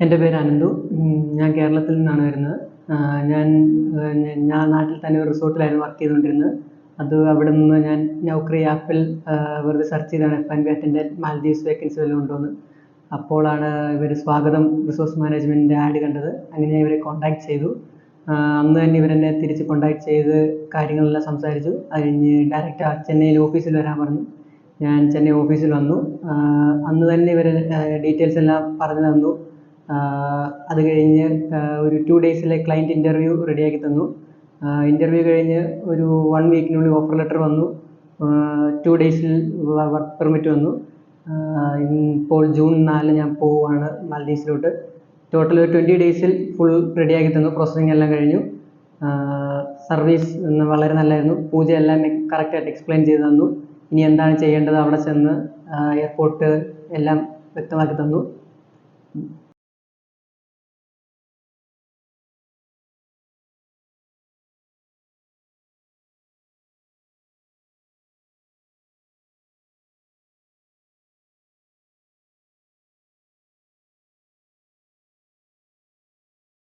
എൻ്റെ പേര് അനന്തു. ഞാൻ കേരളത്തിൽ നിന്നാണ് വരുന്നത്. ഞാൻ ഞാൻ നാട്ടിൽ തന്നെ ഒരു റിസോർട്ടിലായിരുന്നു വർക്ക് ചെയ്തുകൊണ്ടിരുന്നത്. അവിടെ നിന്ന് ഞാൻ നൗക്കറി ആപ്പിൽ വെറുതെ സെർച്ച് ചെയ്താണ് F&B അറ്റൻഡൻറ്റ് മാൽദീവ്സ് വേക്കൻസി വല്ലതും ഉണ്ടോയെന്ന്. അപ്പോഴാണ് ഇവർ സ്വാഗതം റിസോഴ്സ് മാനേജ്മെൻറ്റിൻ്റെ ആഡ് കണ്ടത്. അങ്ങനെ ഞാൻ ഇവരെ കോൺടാക്ട് ചെയ്തു. അന്ന് തന്നെ ഇവരെന്നെ തിരിച്ച് കോൺടാക്ട് ചെയ്ത് കാര്യങ്ങളെല്ലാം സംസാരിച്ചു. അത് കഴിഞ്ഞ് ഡയറക്റ്റ് ചെന്നൈയിൽ ഓഫീസിൽ വരാൻ പറഞ്ഞു. ഞാൻ ചെന്നൈ ഓഫീസിൽ വന്നു. അന്ന് തന്നെ ഇവർ ഡീറ്റെയിൽസ് എല്ലാം പറഞ്ഞു തന്നു. അത് കഴിഞ്ഞ് ഒരു 2 ഡേയ്സിലെ ക്ലയൻറ്റ് ഇൻ്റർവ്യൂ റെഡിയാക്കി തന്നു. ഇൻ്റർവ്യൂ കഴിഞ്ഞ് ഒരു 1 വീക്കിനുള്ളിൽ ഓഫർ ലെറ്റർ വന്നു. 2 ഡേയ്സിൽ വർക്ക് പെർമിറ്റ് വന്നു. ഇപ്പോൾ ജൂൺ 4 ഞാൻ പോവുകയാണ് മാൽദീവ്സിലോട്ട്. ടോട്ടൽ 20 ഡേയ്സിൽ ഫുൾ റെഡിയാക്കി തന്നു. പ്രോസസ്സിംഗ് എല്ലാം കഴിഞ്ഞു. സർവീസ് വളരെ നല്ലതായിരുന്നു. പൂജ എല്ലാം കറക്റ്റായിട്ട് എക്സ്പ്ലെയിൻ ചെയ്ത് തന്നു. ഇനി എന്താണ് ചെയ്യേണ്ടത് അവിടെ ചെന്ന് എയർപോർട്ട് എല്ലാം വ്യക്തമാക്കി തന്നു.